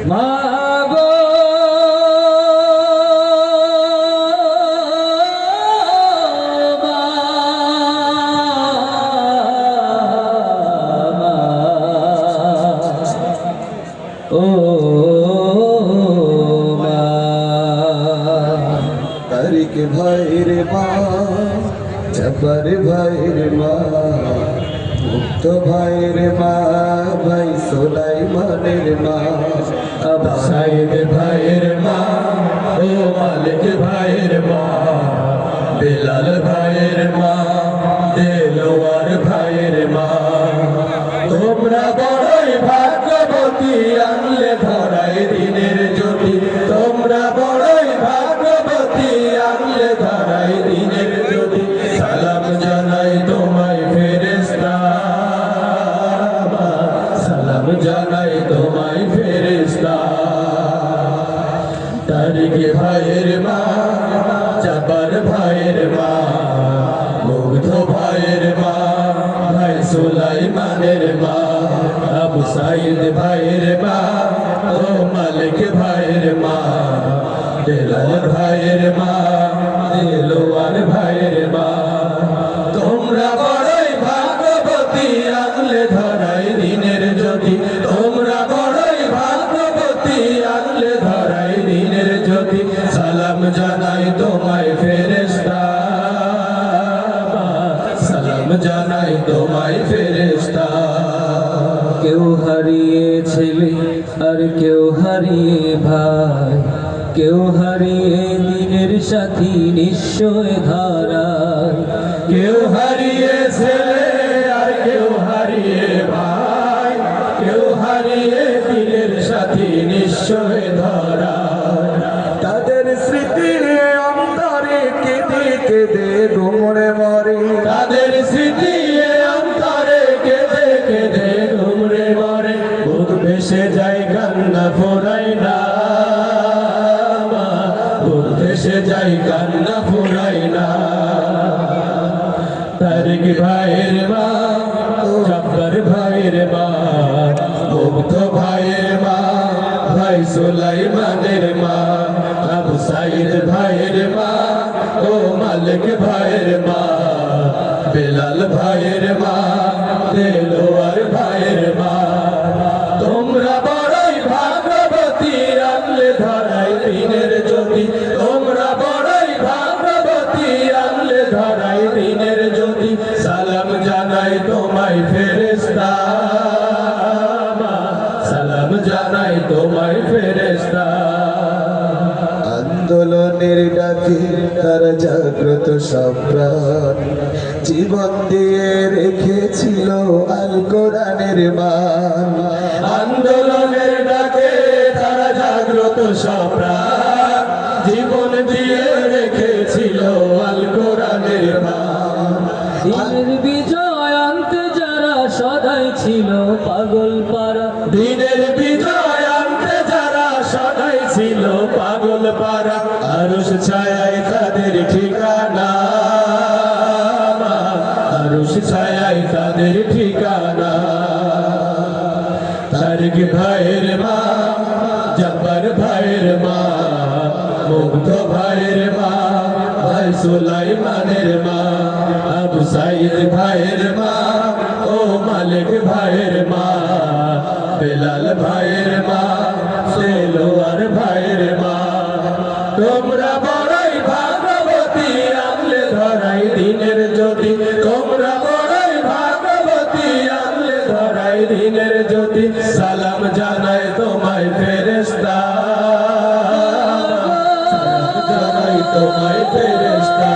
মাগো ও তারিক ভাইয়ের মা, জব্বার ভাইয়ের মা, মুক্ত ভাইয়ের মা, ভাই সুলাইমানের মা, আবু সাইদ ভাইয়ের মা, ও মালিক ভাইয়ের মা, বেলাল ভাইয়ের মা, দেলোয়ার ভাইয়ের মা। তোমরা বড়ই ভাগ্যবতী, আনলে ধরাই দিনের জ্যোতি। তোমরা বড়ই ভাগ্যবতী, আনলে ধরাই দিনের জ্যোতি। সালাম জানাই তোমায় ফেরেশতা, সালাম জানাই তোমায় ফেরেশতা। তারিক ভাইয়ের মা, জব্বার ভাইয়ের মা, মুগ্ধ ভাইয়ের মা, ভাই সুলাইমানের মা, আবু সাইদ ভাইয়ের মা, ও মালিক ভাইয়ের মা, বেলাল ভাইয়ের মা, দেলোয়ার ভাইয়ের মা। তোমরা বড়ই ভাগ্যবতী, আনলে ধরাই দিনের জ্যোতি। তোমরা বড়ই ভাগ্যবতী, আনলে ধরাই দিনের জ্যোতি। সালাম জানাই তোমায় ফেরেশতা, সালাম জানাই তোমায় ফেরেশতা। কেউ হারিয়ে ছেলে আর কেউ হারিয়ে ভাই, কেউ হারিয়ে দিনের সাথী নিশ্চয় ধারায়। কেউ হারিয়ে ছেলে আর কেউ হারিয়ে ভাই, কেউ হারিয়ে দিনের সাথী নিশ্চয় ধারায়। তাদের স্মৃতির অন্তরে কেঁদে কেঁদে ঘুমরে মরে, তাদের স্মৃতি অন্তরে কেঁদে কেঁদে ঘুমরে মরে। বুক ভেসে যায় কান্না ফোরাই না, বুক ভেসে যায় কান্না ফোরাই না। তারিক ভাইয়ের মা, জব্বার ভাইয়ের মা, মুগ্ধ ভাইয়ের মা, ভাই সুলাইমানের মা, আবু সাইদ ভাইয়ের মা, ও মালিক ভাইয়ের মা, বেলাল ভাইয়ের মা, দেলোয়ার ভাইয়ের মা। তোমরা বড়ই ভাগ্যবতী, আনলে ধরাই দিনের জ্যোতি। তোমরা বড়ই ভাগ্যবতী, আনলে ধরাই দিনের জ্যোতি। সালাম জানাই তোমায় ফেরেশতা, সালাম জানাই তোমায় ফেরেশতা। আন্দোলনের ডাকে তারা জাগ্রত সব প্রাণ, জীবন দিয়ে রেখেছিল আল কোরআনের মান। আন্দোলনের ডাকে তারা জাগ্রত সব প্রাণ, জীবন দিয়ে রেখেছিল আল কোরআনের মান। দিনের বিজয় আনতে যারা সদাই ছিল পাগল পারা, দিনের বিজয় আনতে যারা সদাই ছিল পাগল পারা। আরশ ছায়ায় তাদের ঠিকানা, আরশ ছায়ায় তাদের ঠিকানা। তারিক ভাইয়ের মা, জব্বার ভাইয়ের মা, মুগ্ধ ভাইয়ের মা, ভাই সুলাইমানের মা, আবু সাইদ ভাইয়ের মা, ও মালিক ভাইয়ের মা, বেলাল ভাইয়ের মা, দেলোয়ার ভাইয়ের মা। তোমরা বড়ই ভাগ্যবতী, আনলে ধরাই দিনের জ্যোতি। তোমরা বড়ই ভাগ্যবতী, আনলে ধরাই দিনের জ্যোতি। সালাম জানাই তোমায় ফেরেশতা, সালাম জানাই তোমায় ফেরেশতা।